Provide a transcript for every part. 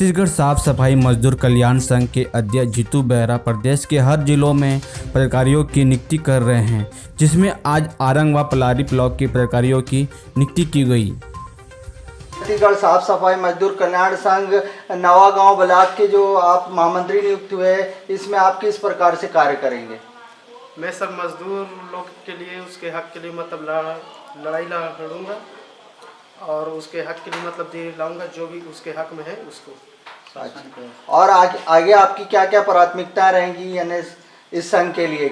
छत्तीसगढ़ साफ सफाई मजदूर कल्याण संघ के अध्यक्ष जीतू बेहरा प्रदेश के हर जिलों में पदाधिकारियों की नियुक्ति कर रहे हैं, जिसमें आज आरंग व पलारी ब्लॉक के पदाधिकारियों की नियुक्ति की गई। छत्तीसगढ़ साफ सफाई मजदूर कल्याण संघ नवागांव ब्लॉक के जो आप महामंत्री नियुक्त हुए, इसमें आप किस प्रकार से कार्य करेंगे? मैं सर मजदूर लोग के लिए उसके हक के लिए मतलब लड़ाई लड़ूंगा और उसके हक के लिए मतलब दिलाऊंगा, जो भी उसके हक में है उसको। और आगे आपकी क्या क्या प्राथमिकता रहेंगी यानी इस संघ के लिए?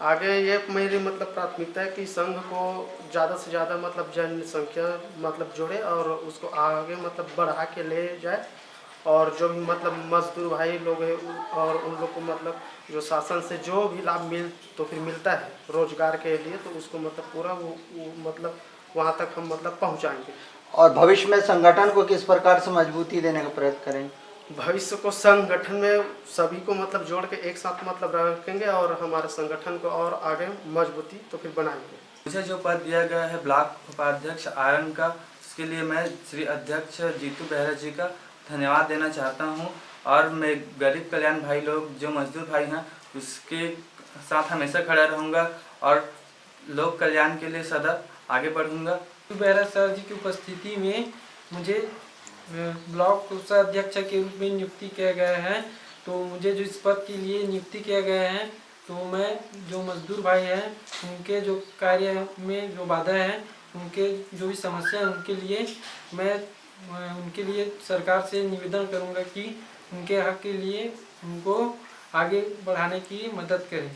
आगे ये मेरी मतलब प्राथमिकता है कि संघ को ज़्यादा से ज़्यादा मतलब जनसंख्या मतलब जोड़े और उसको आगे मतलब बढ़ा के ले जाए, और जो भी मतलब मजदूर भाई लोग हैं और उन लोग को मतलब जो शासन से जो भी लाभ मिलता है रोजगार के लिए, तो उसको मतलब पूरा वो मतलब वहाँ तक हम मतलब पहुँचाएंगे। और भविष्य में संगठन को किस प्रकार से मजबूती देने का प्रयत्न करेंगे? भविष्य को संगठन में सभी को मतलब जोड़ के एक साथ मतलब रखेंगे और हमारे संगठन को और आगे मजबूती तो फिर बनाएंगे। मुझे जो पद दिया गया है ब्लॉक उपाध्यक्ष आरंग का, उसके लिए मैं श्री अध्यक्ष जीतू बेहरा जी का धन्यवाद देना चाहता हूं। और मैं गरीब कल्याण भाई लोग जो मजदूर भाई हैं उसके साथ हमेशा खड़ा रहूंगा और लोक कल्याण के लिए सदा आगे बढ़ूंगा। जीतू बेहरा सर जी की उपस्थिति में मुझे ब्लॉक कोषाध्यक्ष के रूप में नियुक्ति किया गया है। तो मुझे जो इस पद के लिए नियुक्ति किया गया है, तो मैं जो मजदूर भाई हैं उनके जो कार्य में जो बाधा है, उनके जो भी समस्या है उनके लिए मैं उनके लिए सरकार से निवेदन करूंगा कि उनके हक के लिए उनको आगे बढ़ाने की मदद करें।